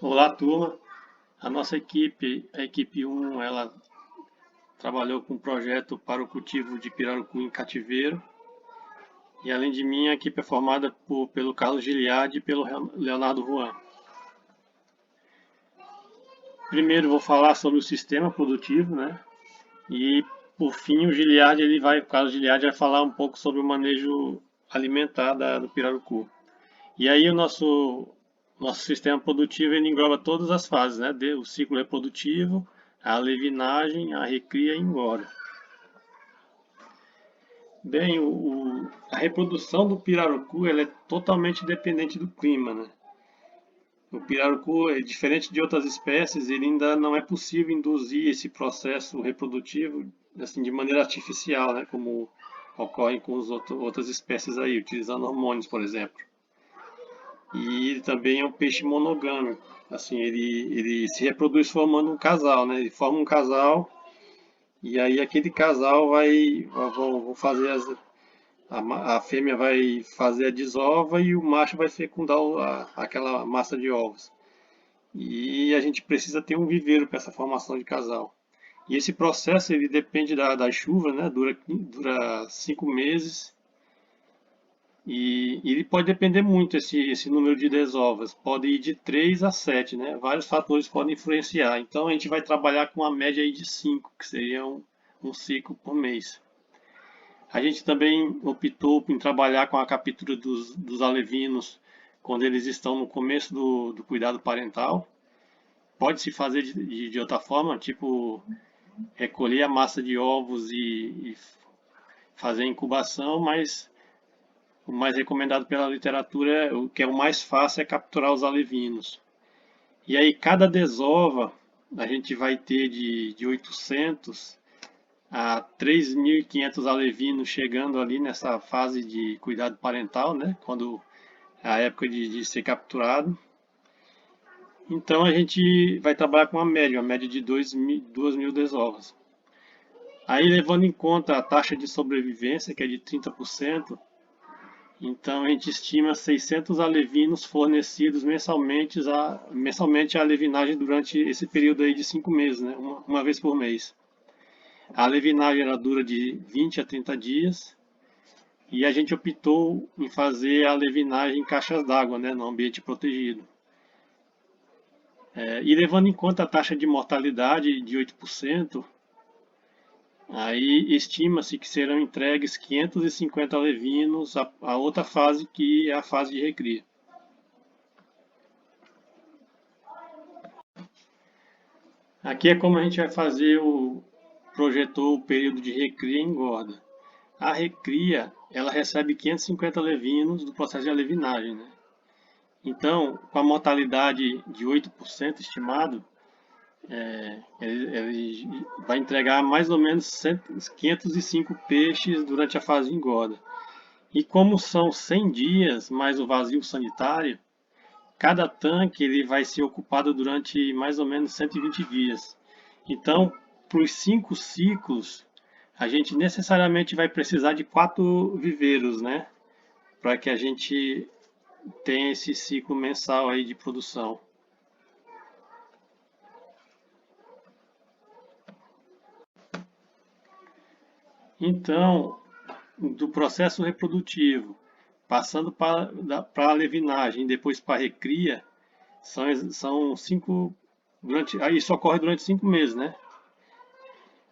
Olá, turma. A nossa equipe, a equipe 1, ela trabalhou com um projeto para o cultivo de pirarucu em cativeiro. E além de mim, a equipe é formada pelo Carlos Giliardi e pelo Leonardo Juan. Primeiro vou falar sobre o sistema produtivo, né? E por fim, o Carlos Giliardi vai falar um pouco sobre o manejo alimentar do pirarucu. E aí o nosso sistema produtivo ele engloba todas as fases, né? O ciclo reprodutivo, a levinagem, a recria e engorda. Bem, a reprodução do pirarucu ela é totalmente dependente do clima, né? O pirarucu, diferente de outras espécies, ele ainda não é possível induzir esse processo reprodutivo assim, de maneira artificial, né? Como ocorre com outras espécies aí, utilizando hormônios, por exemplo. E ele também é um peixe monogâmico. Assim, ele se reproduz formando um casal, né? Ele forma um casal e aí aquele casal vão fazer a fêmea vai fazer a desova e o macho vai fecundar aquela massa de ovos. E a gente precisa ter um viveiro para essa formação de casal. E esse processo ele depende da chuva, né? Dura 5 meses e ele pode depender muito, esse número de desovas. Pode ir de 3 a 7, né? Vários fatores podem influenciar. Então a gente vai trabalhar com uma média aí de 5, que seria um ciclo por mês. A gente também optou em trabalhar com a captura dos alevinos quando eles estão no começo do cuidado parental. Pode-se fazer de outra forma, tipo recolher a massa de ovos e fazer a incubação, mas o mais recomendado pela literatura, o que é o mais fácil, é capturar os alevinos. E aí, cada desova, a gente vai ter de 800 a 3.500 alevinos chegando ali nessa fase de cuidado parental, né? Quando é a época de ser capturado. Então, a gente vai trabalhar com uma média de 2.000 desovas. Aí, levando em conta a taxa de sobrevivência, que é de 30%, então, a gente estima 600 alevinos fornecidos mensalmente a alevinagem durante esse período aí de 5 meses, né? Uma vez por mês. A alevinagem ela dura de 20 a 30 dias e a gente optou em fazer a alevinagem em caixas d'água, né? No ambiente protegido. E levando em conta a taxa de mortalidade de 8%, aí estima-se que serão entregues 550 alevinos a outra fase, que é a fase de recria. Aqui é como a gente vai fazer projetou o período de recria e engorda. A recria, ela recebe 550 levinos do processo de alevinagem, né? Então, com a mortalidade de 8% estimado, ele vai entregar mais ou menos 505 peixes durante a fase de engorda. E como são 100 dias mais o vazio sanitário, cada tanque ele vai ser ocupado durante mais ou menos 120 dias. Então, para os 5 ciclos, a gente necessariamente vai precisar de 4 viveiros, né? Para que a gente tenha esse ciclo mensal aí de produção. Então, do processo reprodutivo, passando para a levinagem, depois para a recria, são 5. Isso ocorre durante 5 meses, né?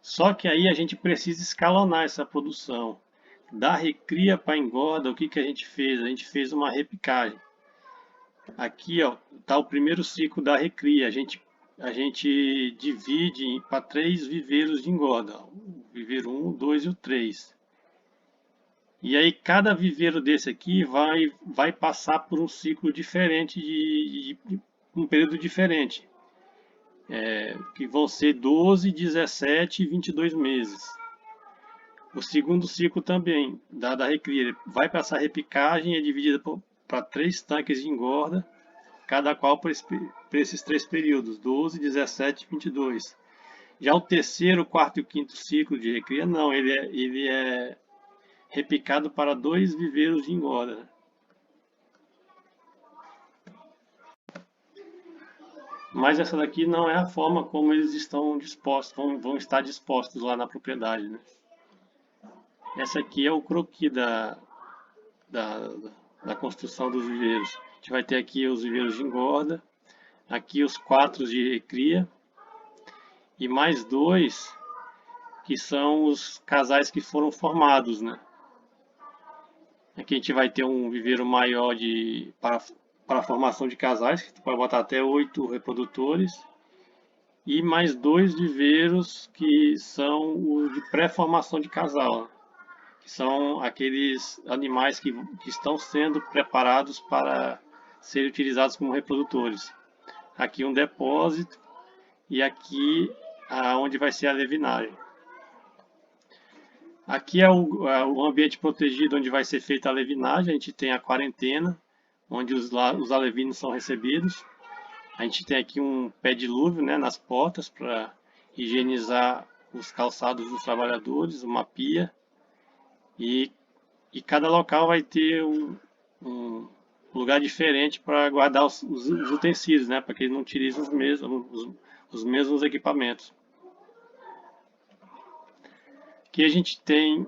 Só que aí a gente precisa escalonar essa produção. Da recria para engorda, o que a gente fez? A gente fez uma repicagem. Aqui, ó, está o primeiro ciclo da recria. A gente divide para 3 viveiros de engorda. O viveiro 1, o 2 e o 3. E aí cada viveiro desse aqui vai passar por um ciclo diferente, de um período diferente, que vão ser 12, 17 e 22 meses. O segundo ciclo também, da recria, vai passar a repicagem, é dividida para 3 tanques de engorda, cada qual para esses 3 períodos, 12, 17 e 22. Já o terceiro, quarto e o quinto ciclo de recria, não, ele é repicado para 2 viveiros de engorda. Mas essa daqui não é a forma como eles estão dispostos, vão estar dispostos lá na propriedade, né? Essa aqui é o croquis da, da construção dos viveiros. A gente vai ter aqui os viveiros de engorda, aqui os 4 de recria e mais 2 que são os casais que foram formados, né? Aqui a gente vai ter um viveiro maior para a formação de casais, que pode botar até 8 reprodutores, e mais 2 viveiros que são os de pré-formação de casal, né? Que são aqueles animais que estão sendo preparados para serem utilizados como reprodutores. Aqui um depósito e aqui onde vai ser a levinagem. Aqui é o ambiente protegido onde vai ser feita a levinagem. A gente tem a quarentena, onde os alevinos são recebidos. A gente tem aqui um pé dilúvio, né, nas portas para higienizar os calçados dos trabalhadores, uma pia. E, e cada local vai ter um lugar diferente para guardar os utensílios, né, para que eles não utilizem os mesmos equipamentos. Aqui a gente tem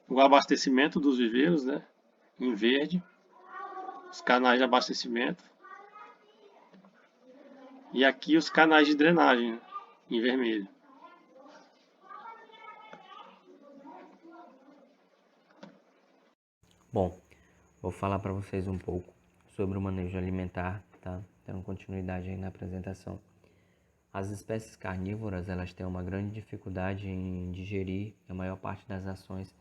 o abastecimento dos viveiros, né, em verde, os canais de abastecimento, e aqui os canais de drenagem, né, em vermelho. Bom, vou falar para vocês um pouco sobre o manejo alimentar, tá? Dando continuidade aí na apresentação. As espécies carnívoras, elas têm uma grande dificuldade em digerir a maior parte das ações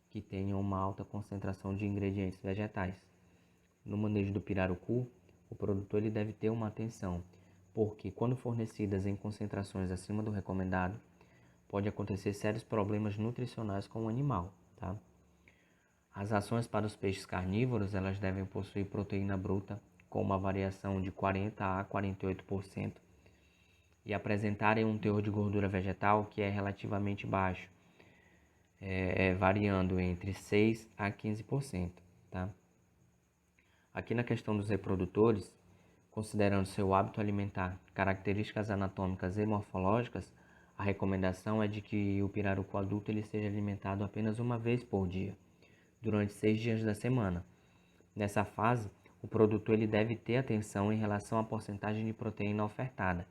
que tenham uma alta concentração de ingredientes vegetais. No manejo do pirarucu, o produtor ele deve ter uma atenção, porque quando fornecidas em concentrações acima do recomendado, pode acontecer sérios problemas nutricionais com o animal, tá? As rações para os peixes carnívoros, elas devem possuir proteína bruta com uma variação de 40 a 48% e apresentarem um teor de gordura vegetal que é relativamente baixo, variando entre 6 a 15%, tá? Aqui na questão dos reprodutores, considerando seu hábito alimentar, características anatômicas e morfológicas, a recomendação é de que o pirarucu adulto ele seja alimentado apenas uma vez por dia, durante 6 dias da semana. Nessa fase, o produtor ele deve ter atenção em relação à porcentagem de proteína ofertada.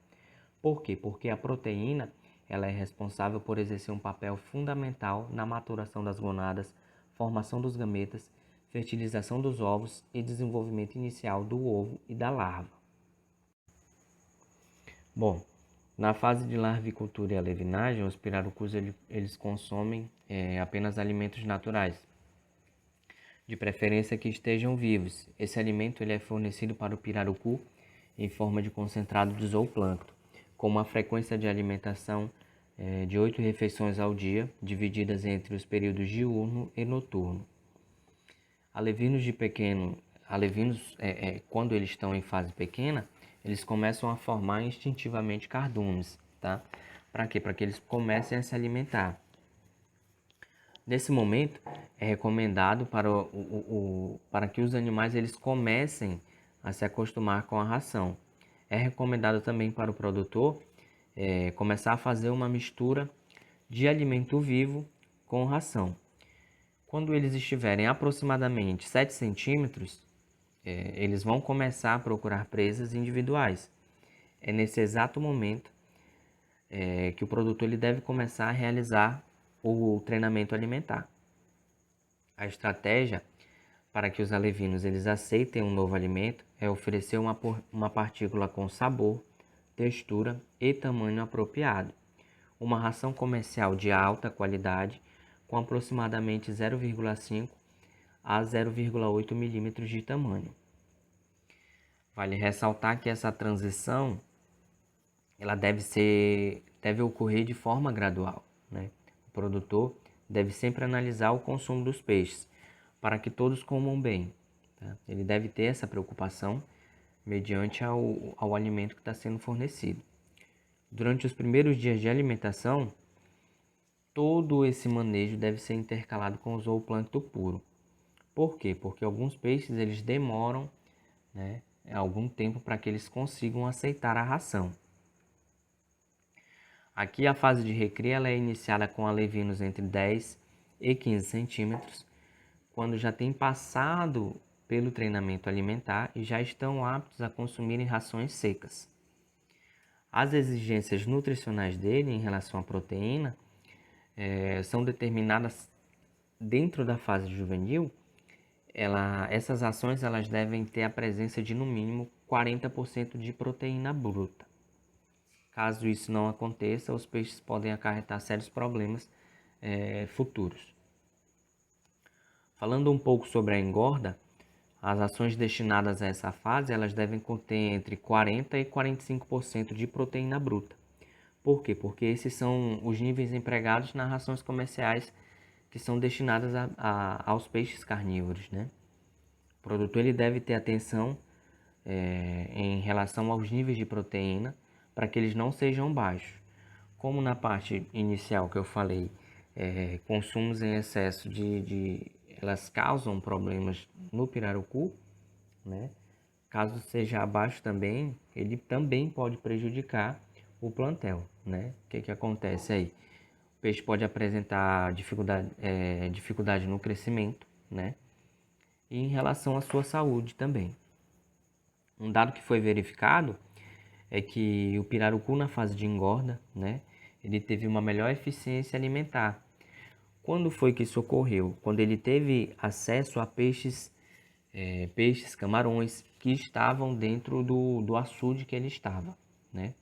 Por quê? Porque a proteína ela é responsável por exercer um papel fundamental na maturação das gonadas, formação dos gametas, fertilização dos ovos e desenvolvimento inicial do ovo e da larva. Bom, na fase de larvicultura e alevinagem, os pirarucus eles consomem apenas alimentos naturais, de preferência que estejam vivos. Esse alimento ele é fornecido para o pirarucu em forma de concentrado de zooplâncton, com uma frequência de alimentação de 8 refeições ao dia, divididas entre os períodos diurno e noturno. Alevinos, quando eles estão em fase pequena, eles começam a formar instintivamente cardumes, tá? Para quê? Para que eles comecem a se alimentar. Nesse momento, é recomendado para que os animais eles comecem a se acostumar com a ração. É recomendado também para o produtor começar a fazer uma mistura de alimento vivo com ração. Quando eles estiverem aproximadamente 7 centímetros, eles vão começar a procurar presas individuais. É nesse exato momento que o produtor ele deve começar a realizar o treinamento alimentar. A estratégia para que os alevinos eles aceitem um novo alimento é oferecer uma partícula com sabor, textura e tamanho apropriado. Uma ração comercial de alta qualidade com aproximadamente 0,5 a 0,8 milímetros de tamanho. Vale ressaltar que essa transição ela deve ocorrer de forma gradual, né? O produtor deve sempre analisar o consumo dos peixes para que todos comam bem, tá? Ele deve ter essa preocupação mediante ao alimento que está sendo fornecido. Durante os primeiros dias de alimentação, todo esse manejo deve ser intercalado com o zooplâncton puro. Por quê? Porque alguns peixes eles demoram, né, algum tempo para que eles consigam aceitar a ração. Aqui a fase de recria ela é iniciada com alevinos entre 10 e 15 centímetros, quando já tem passado pelo treinamento alimentar e já estão aptos a consumirem rações secas. As exigências nutricionais dele em relação à proteína são determinadas dentro da fase juvenil. Essas ações elas devem ter a presença de no mínimo 40% de proteína bruta. Caso isso não aconteça, os peixes podem acarretar sérios problemas futuros. Falando um pouco sobre a engorda, as ações destinadas a essa fase elas devem conter entre 40% e 45% de proteína bruta. Por quê? Porque esses são os níveis empregados nas rações comerciais que são destinadas aos peixes carnívoros, né? O produtor ele deve ter atenção em relação aos níveis de proteína para que eles não sejam baixos. Como na parte inicial que eu falei, consumos em excesso elas causam problemas no pirarucu, né? Caso seja abaixo também, ele também pode prejudicar o plantel, né? O que acontece aí? O peixe pode apresentar dificuldade no crescimento, né? E em relação à sua saúde também. Um dado que foi verificado é que o pirarucu na fase de engorda, né? Ele teve uma melhor eficiência alimentar. Quando foi que isso ocorreu? Quando ele teve acesso a peixes, camarões que estavam dentro do açude que ele estava, né?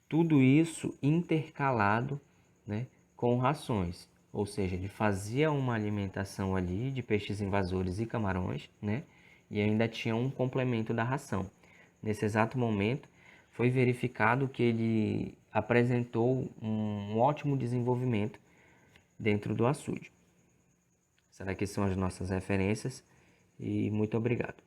Tudo isso intercalado, né, com rações, ou seja, ele fazia uma alimentação ali de peixes invasores e camarões, né, e ainda tinha um complemento da ração. Nesse exato momento, foi verificado que ele apresentou um ótimo desenvolvimento dentro do açude. Essas aqui são as nossas referências e muito obrigado.